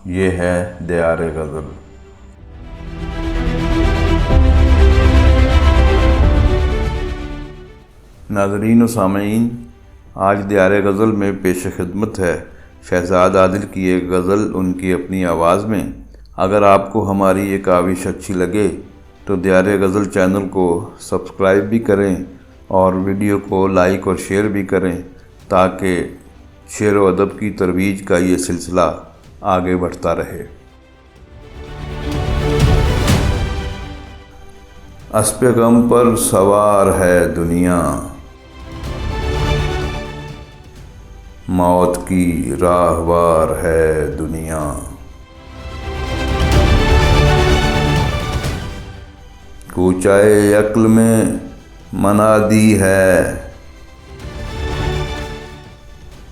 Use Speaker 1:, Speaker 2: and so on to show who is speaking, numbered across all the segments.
Speaker 1: ये है दियारे गज़ल। नाज़रीन व सामीन, आज दियारे गज़ल में पेश खिदमत है शहजाद आदिल की एक गज़ल उनकी अपनी आवाज़ में। अगर आपको हमारी ये काविश अच्छी लगे तो दियारे गज़ल चैनल को सब्सक्राइब भी करें और वीडियो को लाइक और शेयर भी करें ताकि शेर व अदब की तरवीज का ये सिलसिला आगे बढ़ता रहे। अस्पे गम पर सवार है दुनिया, मौत की राहवार है दुनिया। कूचाए अक्ल में मनादी है,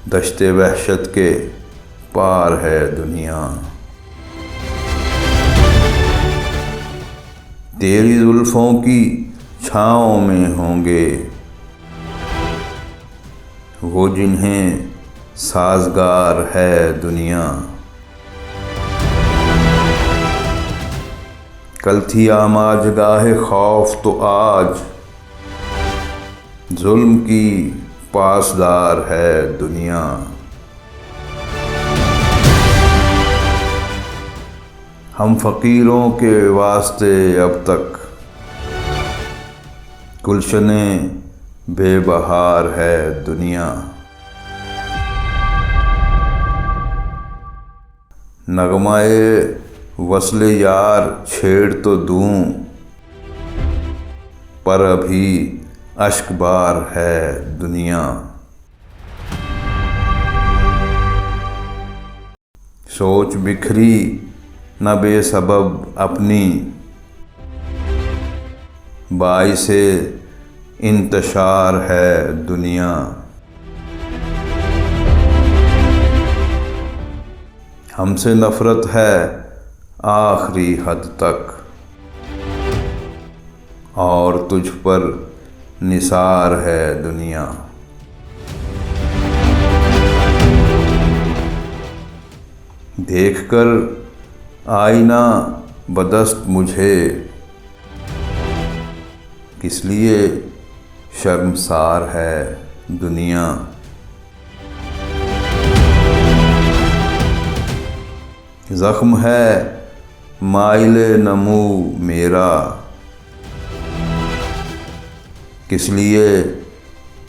Speaker 1: दश्ते वहशत के पार है दुनिया। तेरी जुल्फ़ों की छाँव में होंगे वो जिन्हें साज़गार है दुनिया। कल थी आमाजगाहे खौफ तो आज जुल्म की पासदार है दुनिया। हम फ़कीरों के वास्ते अब तक गुलशने बेबहार है दुनिया। नगमाए वस्ले यार छेड़ तो दूं पर अभी अश्कबार है दुनिया। सोच बिखरी न बेसबब अपनी, बाइसे इंतशार है दुनिया। हमसे नफ़रत है आखिरी हद तक और तुझ पर निसार है दुनिया। देखकर आईना बदस्त मुझे किस लिए शर्मसार है दुनिया। ज़ख्म है माइले नमू मेरा किस लिए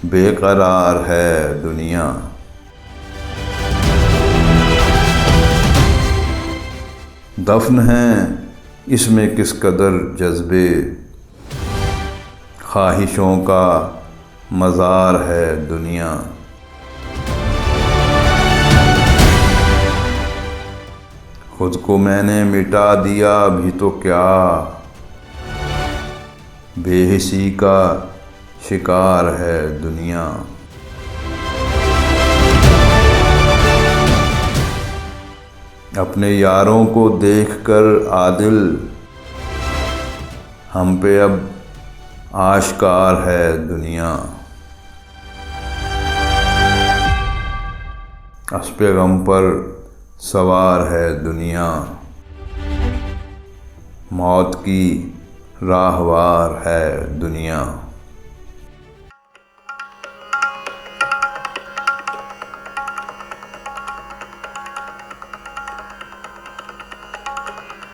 Speaker 1: बेकरार है दुनिया। दफन हैं इसमें किस कदर जज्बे, ख्वाहिशों का मज़ार है दुनिया। खुद को मैंने मिटा दिया भी तो क्या, बेहिसी का शिकार है दुनिया। अपने यारों को देखकर आदिल हम पे अब आश्कार है दुनिया। अस्पे गम पर सवार है दुनिया, मौत की राहवार है दुनिया।